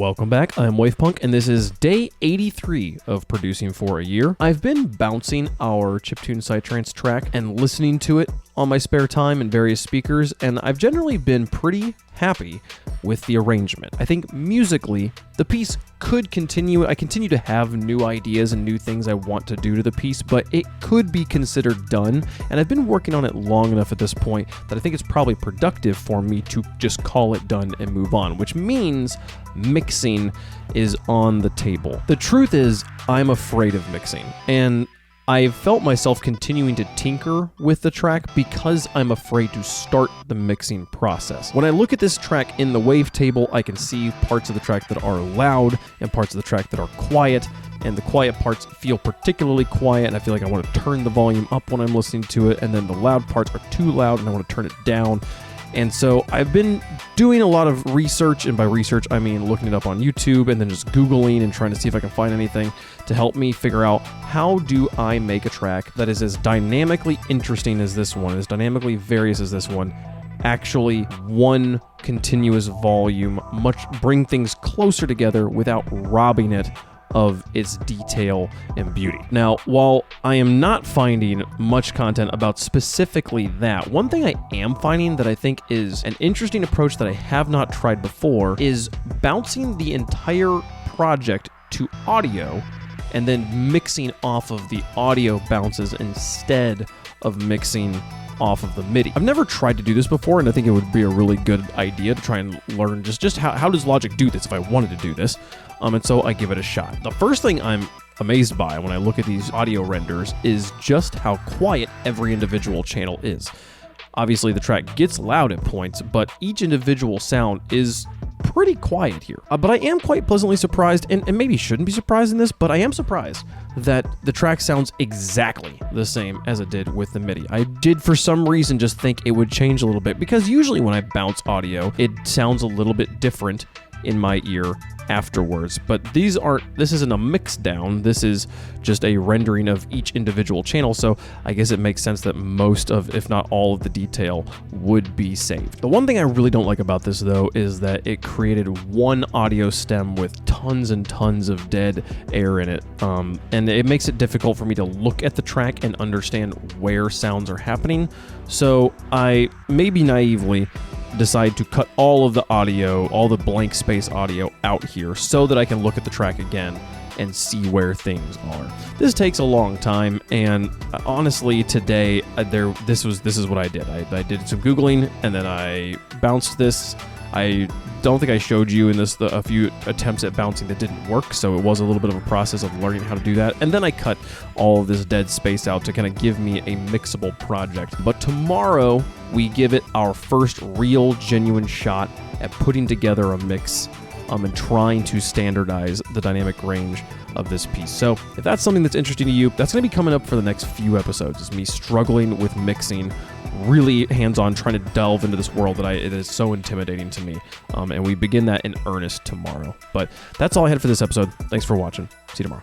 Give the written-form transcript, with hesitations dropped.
Welcome back, I'm Wavepunk, and this is day 83 of producing for a year. I've been bouncing our Chiptune Psytrance track and listening to it on my spare time in various speakers, and I've generally been pretty happy with the arrangement. I think musically, the piece could continue. I continue to have new ideas and new things I want to do to the piece, but it could be considered done, and I've been working on it long enough at this point that I think it's probably productive for me to just call it done and move on, which means mixing is on the table. The truth is, I'm afraid of mixing, and I've felt myself continuing to tinker with the track because I'm afraid to start the mixing process. When I look at this track in the wavetable, I can see parts of the track that are loud and parts of the track that are quiet, and the quiet parts feel particularly quiet, and I feel like I want to turn the volume up when I'm listening to it, and then the loud parts are too loud and I want to turn it down. And so I've been doing a lot of research, and by research I mean looking it up on YouTube and then just Googling and trying to see if I can find anything to help me figure out how do I make a track that is as dynamically interesting as this one, as dynamically various as this one, actually one continuous volume, bring things closer together without robbing it of its detail and beauty. Now, while I am not finding much content about specifically that, one thing I am finding that I think is an interesting approach that I have not tried before is bouncing the entire project to audio and then mixing off of the audio bounces instead of mixing off of the MIDI. I've never tried to do this before, and I think it would be a really good idea to try and learn just how does Logic do this if I wanted to do this. And so I give it a shot. The first thing I'm amazed by when I look at these audio renders is just how quiet every individual channel is. Obviously, the track gets loud at points, but each individual sound is pretty quiet here. But I am quite pleasantly surprised, and maybe shouldn't be surprised in this, but I am surprised that the track sounds exactly the same as it did with the MIDI. I did, for some reason, just think it would change a little bit, because usually when I bounce audio, it sounds a little bit different in my ear afterwards, but this isn't a mix down, this is just a rendering of each individual channel, so I guess it makes sense that most of, if not all of the detail would be saved. The one thing I really don't like about this, though, is that it created one audio stem with tons and tons of dead air in it, and it makes it difficult for me to look at the track and understand where sounds are happening, so I maybe naively decide to cut all of the audio, all the blank space audio out here so that I can look at the track again and see where things are. This takes a long time, and honestly today this is what I did. I did some Googling, and then I bounced this. I don't think I showed you in this a few attempts at bouncing that didn't work, so it was a little bit of a process of learning how to do that. And then I cut all of this dead space out to kind of give me a mixable project. But tomorrow, we give it our first real, genuine shot at putting together a mix and trying to standardize the dynamic range of this piece. So if that's something that's interesting to you, that's going to be coming up for the next few episodes. It's me struggling with mixing, really hands-on, trying to delve into this world that it is so intimidating to me. And we begin that in earnest tomorrow. But that's all I had for this episode. Thanks for watching. See you tomorrow.